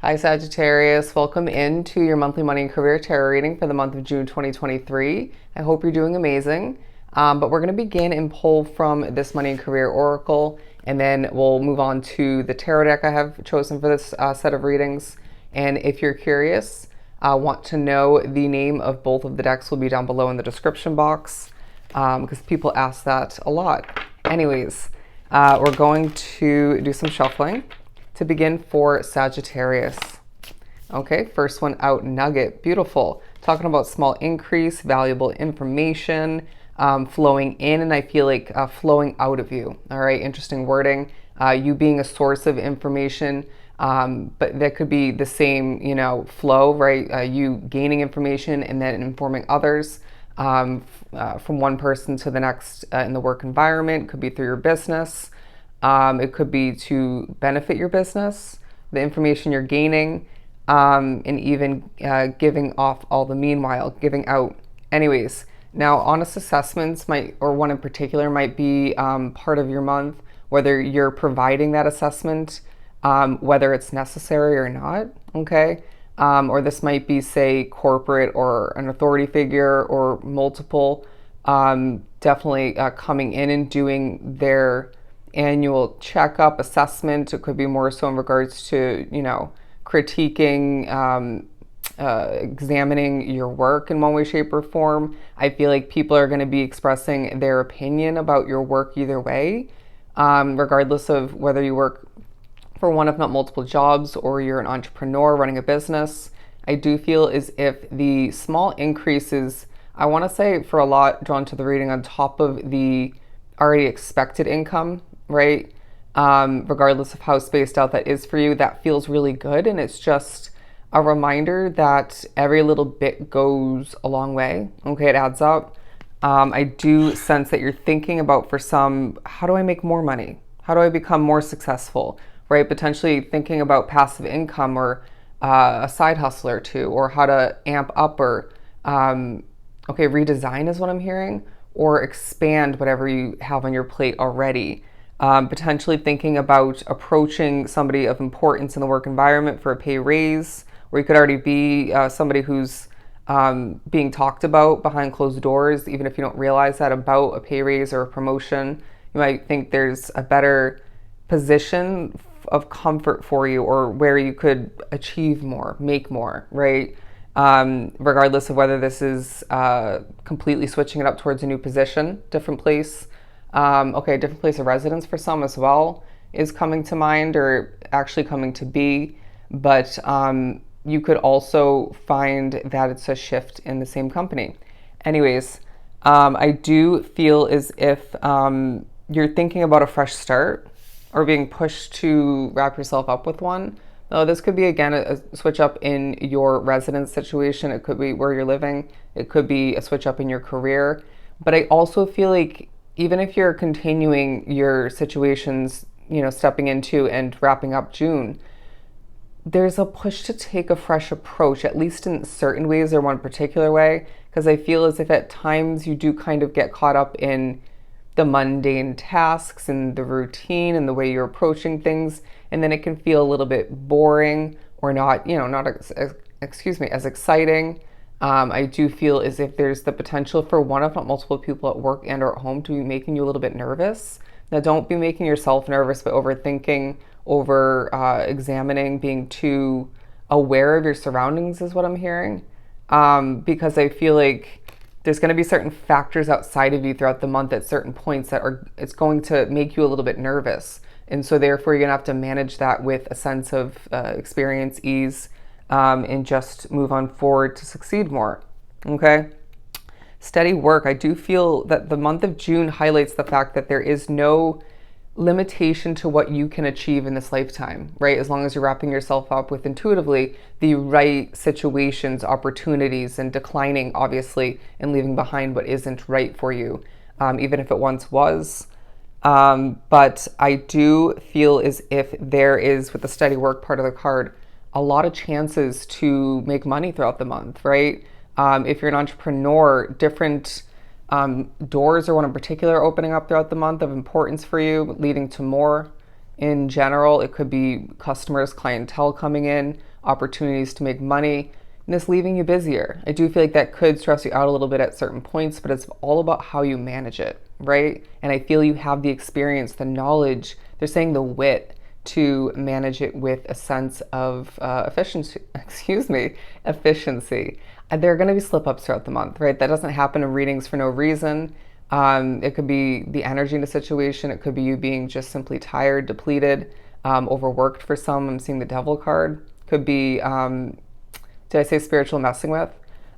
Hi Sagittarius, welcome into your monthly money and career tarot reading for the month of June 2023. I hope you're doing amazing. But we're going to begin and pull from this money and career oracle, and then we'll move on to the tarot deck I have chosen for this set of readings. And if you're curious, want to know the name of both of the decks will be down below in the description box because people ask that a lot. Anyways, we're going to do some shuffling. To begin for Sagittarius. Okay, first one out, nugget, beautiful. Talking about small increase, valuable information, flowing in, and I feel like flowing out of you. All right, interesting wording. You being a source of information, but that could be the same, flow, right? You gaining information and then informing others from one person to the next in the work environment. Could be through your business. It could be to benefit your business, the information you're gaining, and even giving off all the meanwhile, giving out. Anyways, now honest assessments or one in particular might be part of your month, whether you're providing that assessment, whether it's necessary or not, okay? Or this might be, say, corporate or an authority figure or multiple, definitely coming in and doing their annual checkup assessment. It could be more so in regards to, critiquing, examining your work in one way, shape, or form. I feel like people are going to be expressing their opinion about your work either way, regardless of whether you work for one, if not multiple jobs, or you're an entrepreneur running a business. I do feel as if the small increases, I want to say for a lot drawn to the reading on top of the already expected income, right? Regardless of how spaced out that is for you, that feels really good. And it's just a reminder that every little bit goes a long way. Okay, it adds up. I do sense that you're thinking about, for some, how do I make more money? How do I become more successful, right? Potentially thinking about passive income or a side hustle or two, or how to amp up or, redesign is what I'm hearing, or expand whatever you have on your plate already. Potentially thinking about approaching somebody of importance in the work environment for a pay raise, or you could already be somebody who's being talked about behind closed doors, even if you don't realize that, about a pay raise or a promotion. You might think there's a better position of comfort for you, or where you could achieve more, make more, right? Regardless of whether this is completely switching it up towards a new position, different place. Different place of residence for some as well is coming to mind, or actually coming to be. But you could also find that it's a shift in the same company. Anyways, I do feel as if you're thinking about a fresh start, or being pushed to wrap yourself up with one. Now, this could be, again, a switch up in your residence situation. It could be where you're living. It could be a switch up in your career. But I also feel like even if you're continuing your situations, stepping into and wrapping up June, there's a push to take a fresh approach, at least in certain ways or one particular way, because I feel as if at times you do kind of get caught up in the mundane tasks and the routine and the way you're approaching things, and then it can feel a little bit boring, or not as exciting. I do feel as if there's the potential for one, if not multiple people at work and or at home to be making you a little bit nervous. Now, don't be making yourself nervous by overthinking, over examining, being too aware of your surroundings is what I'm hearing. Because I feel like there's going to be certain factors outside of you throughout the month at certain points that it's going to make you a little bit nervous. And so therefore you're going to have to manage that with a sense of experience, ease, and just move on forward to succeed more. Okay. Steady work. I do feel that the month of June highlights the fact that there is no limitation to what you can achieve in this lifetime, right? As long as you're wrapping yourself up with intuitively the right situations, opportunities, and declining, obviously, and leaving behind what isn't right for you, even if it once was. But I do feel as if there is, with the steady work part of the card, a lot of chances to make money throughout the month, right? If you're an entrepreneur, different doors or one in particular opening up throughout the month of importance for you, leading to more in general. It could be customers, clientele coming in, opportunities to make money, and it's leaving you busier. I do feel like that could stress you out a little bit at certain points, but it's all about how you manage it, right? And I feel you have the experience, the knowledge, they're saying the wit to manage it with a sense of efficiency. Efficiency. And there are going to be slip ups throughout the month, right? That doesn't happen in readings for no reason. It could be the energy in a situation. It could be you being just simply tired, depleted, overworked for some. I'm seeing the devil card. Could be, did I say spiritual messing with?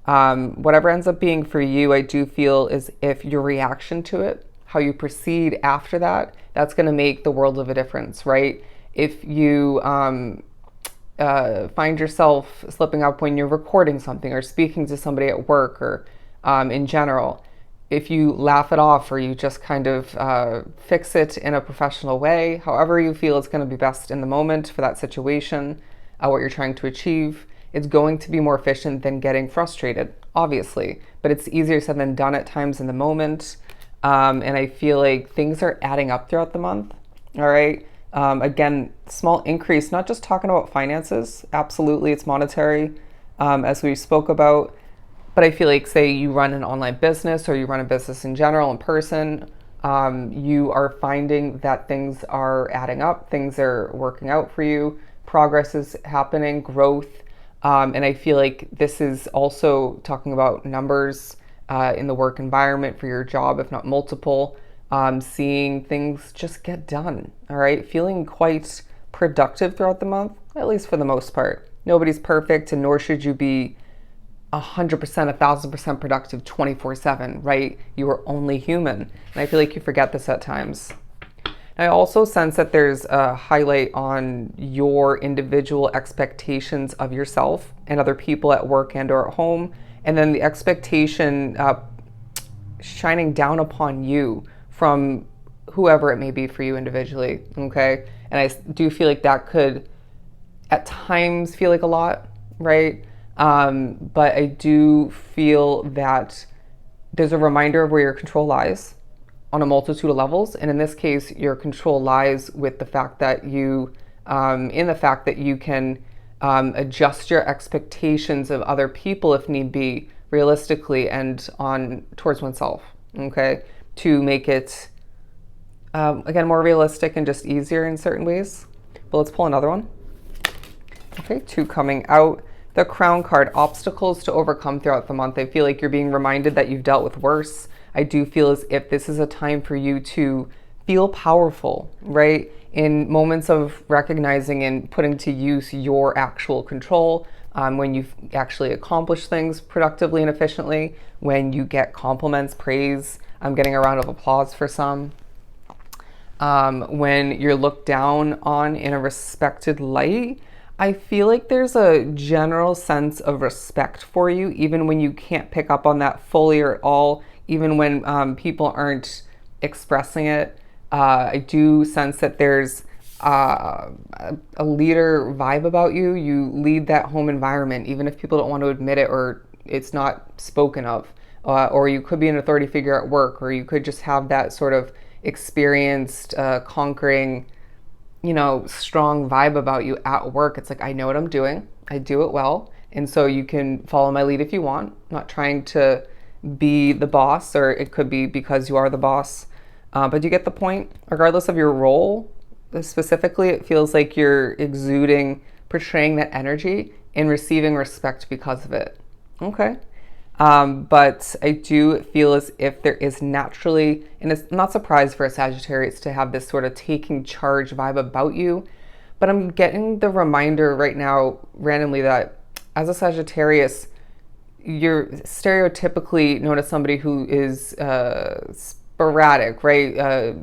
Whatever ends up being for you, I do feel is if your reaction to it, how you proceed after that, that's going to make the world of a difference, right? If you find yourself slipping up when you're recording something or speaking to somebody at work or in general, if you laugh it off or you just kind of fix it in a professional way, however you feel is going to be best in the moment for that situation, what you're trying to achieve, it's going to be more efficient than getting frustrated, obviously. But it's easier said than done at times in the moment. And I feel like things are adding up throughout the month, all right? Again, small increase, not just talking about finances. Absolutely, it's monetary, as we spoke about. But I feel like, say you run an online business or you run a business in general in person, you are finding that things are adding up, things are working out for you, progress is happening, growth. And I feel like this is also talking about numbers in the work environment for your job, if not multiple, seeing things just get done, all right? Feeling quite productive throughout the month, at least for the most part. Nobody's perfect, and nor should you be 100%, 1,000% productive 24/7, right? You are only human. And I feel like you forget this at times. I also sense that there's a highlight on your individual expectations of yourself and other people at work and or at home, and then the expectation shining down upon you from whoever it may be for you individually, okay? And I do feel like that could at times feel like a lot, right? But I do feel that there's a reminder of where your control lies on a multitude of levels. And in this case, your control lies with the fact that you, in the fact that you can adjust your expectations of other people if need be, realistically and on towards oneself, okay? To make it, again, more realistic and just easier in certain ways. But let's pull another one. Okay, 2 coming out. The Crown card, obstacles to overcome throughout the month. I feel like you're being reminded that you've dealt with worse. I do feel as if this is a time for you to feel powerful, right? In moments of recognizing and putting to use your actual control, when you've actually accomplished things productively and efficiently, when you get compliments, praise, I'm getting a round of applause for some. When you're looked down on in a respected light, I feel like there's a general sense of respect for you, even when you can't pick up on that fully or at all, even when people aren't expressing it. I do sense that there's a leader vibe about you. You lead that home environment, even if people don't want to admit it or it's not spoken of. Or you could be an authority figure at work, or you could just have that sort of experienced, conquering, strong vibe about you at work. It's like, I know what I'm doing. I do it well. And so you can follow my lead if you want. I'm not trying to be the boss, or it could be because you are the boss. But you get the point. Regardless of your role, specifically, it feels like you're exuding, portraying that energy and receiving respect because of it. Okay. But I do feel as if there is naturally, and it's not surprised for a Sagittarius to have this sort of taking charge vibe about you, but I'm getting the reminder right now randomly that as a Sagittarius, you're stereotypically known as somebody who is sporadic, right?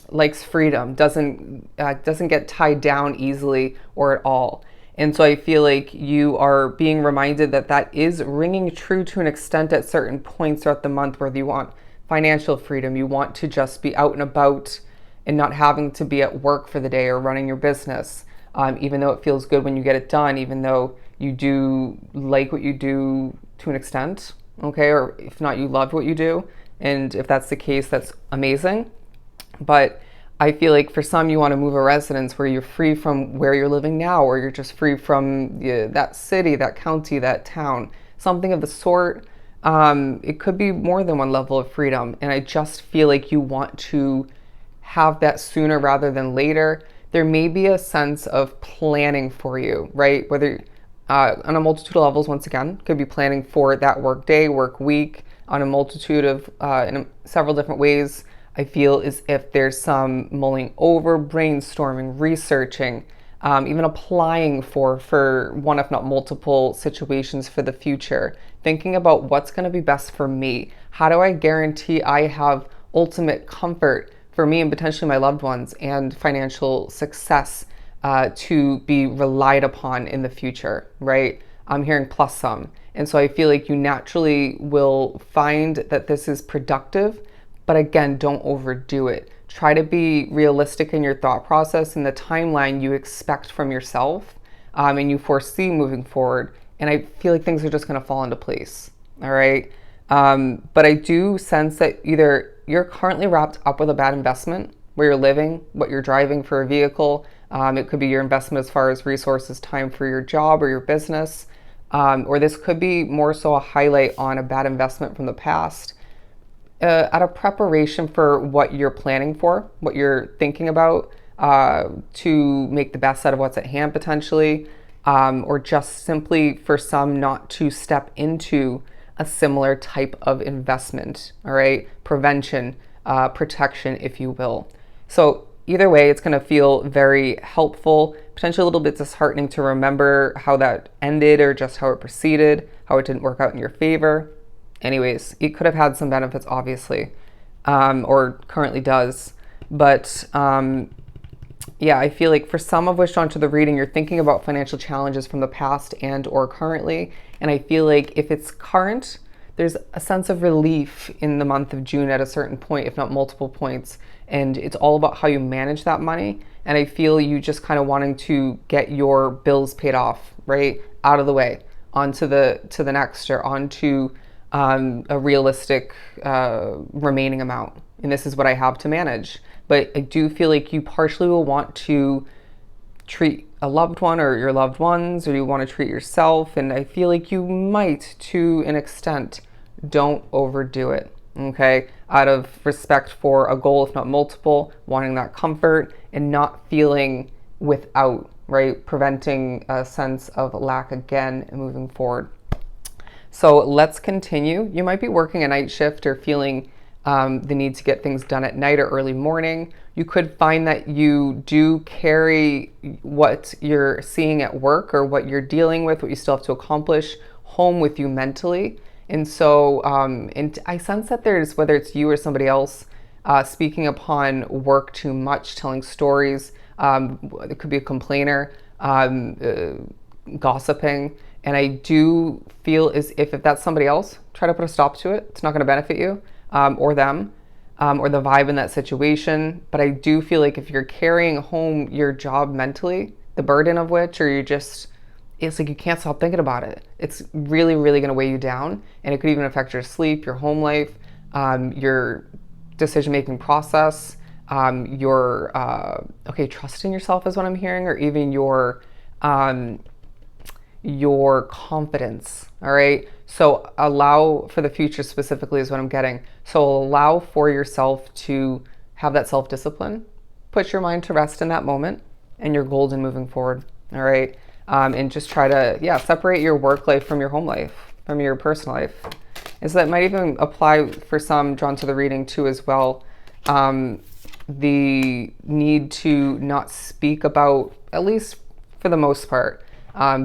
Likes freedom, doesn't get tied down easily or at all. And so I feel like you are being reminded that that is ringing true to an extent at certain points throughout the month, where you want financial freedom, you want to just be out and about and not having to be at work for the day or running your business, even though it feels good when you get it done, even though you do like what you do to an extent, okay? Or if not, you love what you do. And if that's the case, that's amazing. But I feel like for some, you want to move a residence where you're free from where you're living now, or you're just free from that city, that county, that town, something of the sort. It could be more than one level of freedom. And I just feel like you want to have that sooner rather than later. There may be a sense of planning for you, right? Whether on a multitude of levels, once again, could be planning for that work day, work week, on a multitude of, in several different ways. I feel as if there's some mulling over, brainstorming, researching, even applying for one, if not multiple situations for the future, thinking about what's going to be best for me. How do I guarantee I have ultimate comfort for me and potentially my loved ones and financial success to be relied upon in the future, right? I'm hearing plus some. And so I feel like you naturally will find that this is productive. But again, don't overdo it. Try to be realistic in your thought process and the timeline you expect from yourself and you foresee moving forward. And I feel like things are just going to fall into place. All right. But I do sense that either you're currently wrapped up with a bad investment where you're living, what you're driving for a vehicle. It could be your investment as far as resources, time for your job or your business. Or this could be more so a highlight on a bad investment from the past. Out of preparation for what you're planning for, what you're thinking about to make the best out of what's at hand potentially, or just simply for some not to step into a similar type of investment, all right? Prevention, protection, if you will. So either way, it's going to feel very helpful, potentially a little bit disheartening to remember how that ended or just how it proceeded, how it didn't work out in your favor. Anyways, it could have had some benefits, obviously, or currently does. But yeah, I feel like for some of which drawn to the reading, you're thinking about financial challenges from the past and or currently. And I feel like if it's current, there's a sense of relief in the month of June at a certain point, if not multiple points. And it's all about how you manage that money. And I feel you just kind of wanting to get your bills paid off, right? Out of the way, onto the next, or onto a realistic remaining amount. And this is what I have to manage. But I do feel like you partially will want to treat a loved one or your loved ones, or you want to treat yourself. And I feel like you might, to an extent, don't overdo it. Okay. Out of respect for a goal, if not multiple, wanting that comfort and not feeling without, right? Preventing a sense of lack again and moving forward. So let's continue. You might be working a night shift or feeling the need to get things done at night or early morning. You could find that you do carry what you're seeing at work or what you're dealing with, what you still have to accomplish, home with you mentally. And so and I sense that there's, whether it's you or somebody else, speaking upon work too much, telling stories. It could be a complainer, gossiping. And I do feel as if that's somebody else, try to put a stop to it. It's not going to benefit you or them or the vibe in that situation. But I do feel like if you're carrying home your job mentally, the burden of which, or it's like you can't stop thinking about it. It's really, really going to weigh you down. And it could even affect your sleep, your home life, your decision-making process, your, trust in yourself is what I'm hearing, or even your confidence. All right. So allow for the future specifically is what I'm getting. So allow for yourself to have that self-discipline, put your mind to rest in that moment, and you're golden moving forward. All right. And just try to, separate your work life from your home life, from your personal life. And so that might even apply for some drawn to the reading too as well. The need to not speak about, at least for the most part,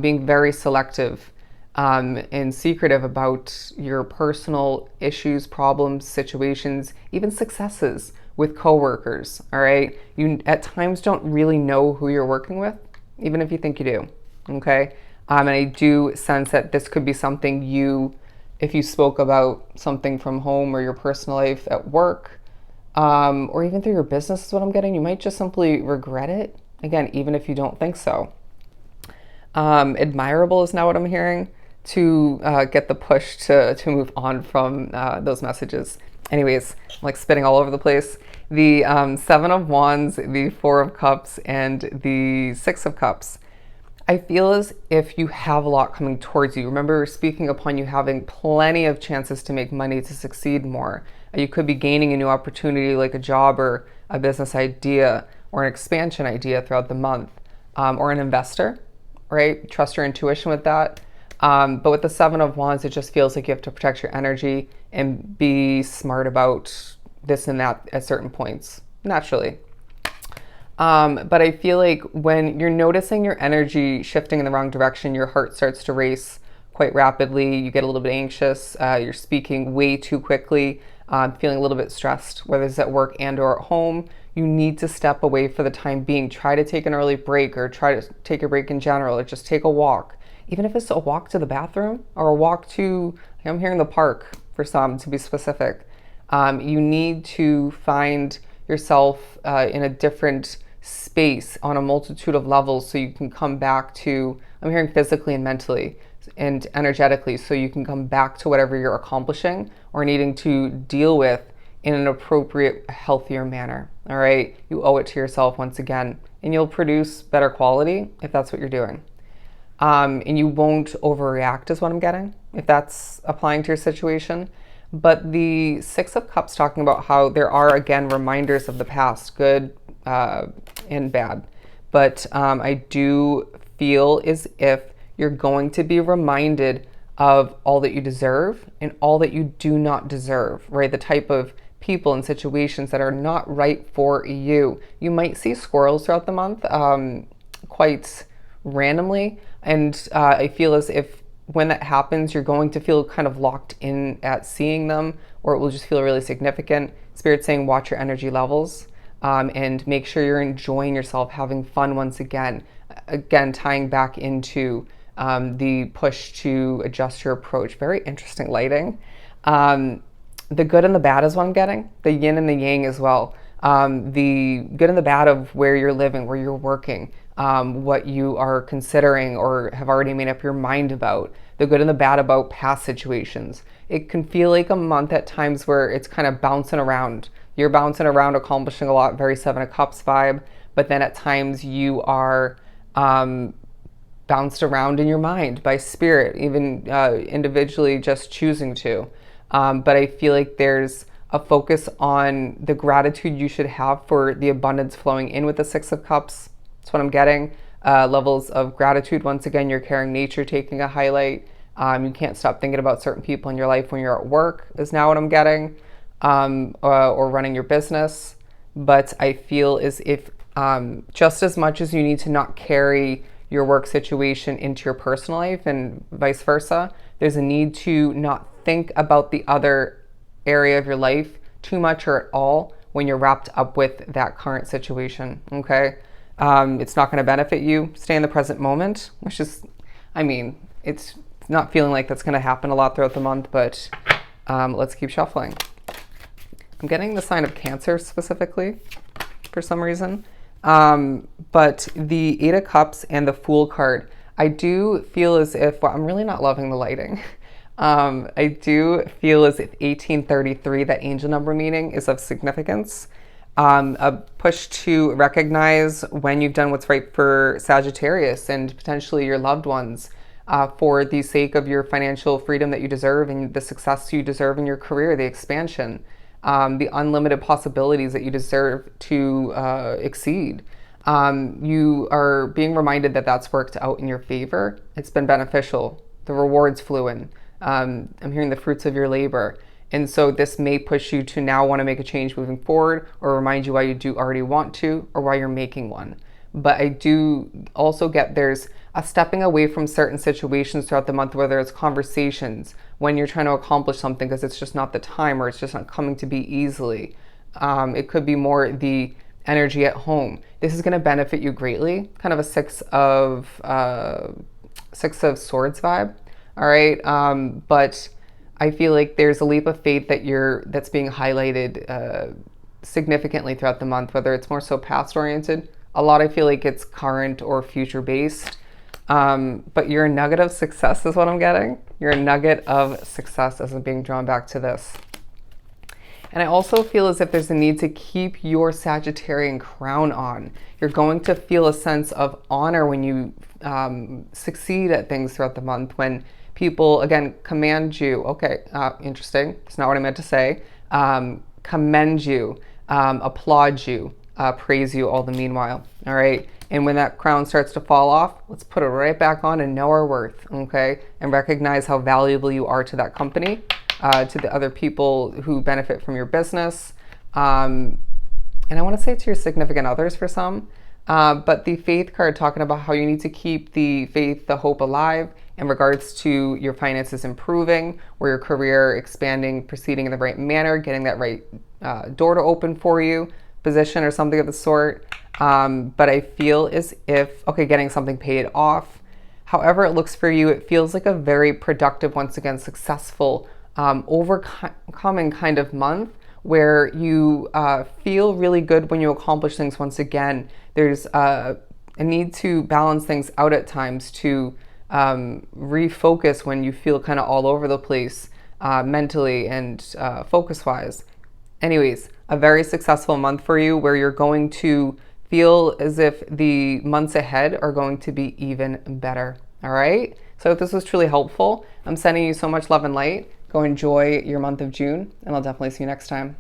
being very selective and secretive about your personal issues, problems, situations, even successes with coworkers. All right. You at times don't really know who you're working with, even if you think you do. Okay. And I do sense that this could be something if you spoke about something from home or your personal life at work, or even through your business is what I'm getting, you might just simply regret it. Again, even if you don't think so. Admirable is now what I'm hearing, to get the push to move on from those messages. Anyways, I'm like spitting all over the place. The Seven of Wands, the Four of Cups, and the Six of Cups. I feel as if you have a lot coming towards you. Remember speaking upon you having plenty of chances to make money, to succeed more. You could be gaining a new opportunity like a job or a business idea or an expansion idea throughout the month, or an investor, right? Trust your intuition with that. But with the Seven of Wands, it just feels like you have to protect your energy and be smart about this and that at certain points, naturally. But I feel like when you're noticing your energy shifting in the wrong direction, your heart starts to race quite rapidly. You get a little bit anxious. You're speaking way too quickly, feeling a little bit stressed, whether it's at work and or at home. You need to step away for the time being. Try to take an early break, or try to take a break in general, or just take a walk. Even if it's a walk to the bathroom or a walk to, I'm hearing the park for some, to be specific. You need to find yourself in a different space on a multitude of levels so you can come back to, I'm hearing physically and mentally and energetically, so you can come back to whatever you're accomplishing or needing to deal with in an appropriate, healthier manner. All right, you owe it to yourself once again, and you'll produce better quality if that's what you're doing. And you won't overreact is what I'm getting, if that's applying to your situation. But the Six of Cups talking about how there are, again, reminders of the past, good and bad. But I do feel as if you're going to be reminded of all that you deserve and all that you do not deserve, right? The type of people and situations that are not right for you. You might see squirrels throughout the month, quite randomly. And I feel as if when that happens, you're going to feel kind of locked in at seeing them, or it will just feel really significant. Spirit's saying watch your energy levels, and make sure you're enjoying yourself, having fun once again. Again, tying back into the push to adjust your approach. Very interesting lighting. The good and the bad is what I'm getting. The yin and the yang as well. The good and the bad of where you're living, where you're working, what you are considering or have already made up your mind about, the good and the bad about past situations. It can feel like a month at times where it's kind of bouncing around. You're bouncing around, accomplishing a lot, very Seven of Cups vibe, but then at times you are bounced around in your mind by spirit, even individually just choosing to. But I feel like there's a focus on the gratitude you should have for the abundance flowing in with the Six of Cups. That's what I'm getting. Levels of gratitude. Once again, you're carrying nature, taking a highlight. You can't stop thinking about certain people in your life when you're at work is now what I'm getting, or running your business. But I feel as if just as much as you need to not carry your work situation into your personal life and vice versa, there's a need to not think about the other area of your life too much or at all when you're wrapped up with that current situation, okay? It's not going to benefit you. Stay in the present moment, which is, I mean, it's not feeling like that's going to happen a lot throughout the month, but let's keep shuffling. I'm getting the sign of Cancer specifically for some reason. But the Eight of Cups and the Fool card, I do feel as if, well, I'm really not loving the lighting. I do feel as if 1833, that angel number meaning, is of significance. A push to recognize when you've done what's right for Sagittarius and potentially your loved ones, for the sake of your financial freedom that you deserve and the success you deserve in your career, the expansion, the unlimited possibilities that you deserve to exceed. You are being reminded that that's worked out in your favor. It's been beneficial. The rewards flew in. I'm hearing the fruits of your labor. And so this may push you to now want to make a change moving forward, or remind you why you do already want to, or why you're making one. But I do also get there's a stepping away from certain situations throughout the month, whether it's conversations, when you're trying to accomplish something because it's just not the time or it's just not coming to be easily. It could be more the energy at home. This is going to benefit you greatly. Kind of a Six of Swords vibe. All right. But I feel like there's a leap of faith that's being highlighted significantly throughout the month, whether it's more so past oriented. A lot I feel like it's current or future based. But you're a nugget of success is what I'm getting. You're a nugget of success as I'm being drawn back to this. And I also feel as if there's a need to keep your Sagittarian crown on. You're going to feel a sense of honor when you succeed at things throughout the month, when people, again, command you. Okay, interesting. It's not what I meant to say. Commend you, applaud you, praise you all the meanwhile. All right. And when that crown starts to fall off, let's put it right back on and know our worth. Okay. And recognize how valuable you are to that company, to the other people who benefit from your business. And I want to say to your significant others for some. But the faith card talking about how you need to keep the faith, the hope alive in regards to your finances improving, or your career expanding, proceeding in the right manner, getting that right door to open for you, position or something of the sort. But I feel as if, okay, getting something paid off, however it looks for you, it feels like a very productive, once again, successful, overcoming kind of month, where you feel really good when you accomplish things once again. There's a need to balance things out at times, to refocus when you feel kind of all over the place mentally and focus-wise. Anyways, a very successful month for you, where you're going to feel as if the months ahead are going to be even better. All right? So if this was truly helpful, I'm sending you so much love and light. Go enjoy your month of June, and I'll definitely see you next time.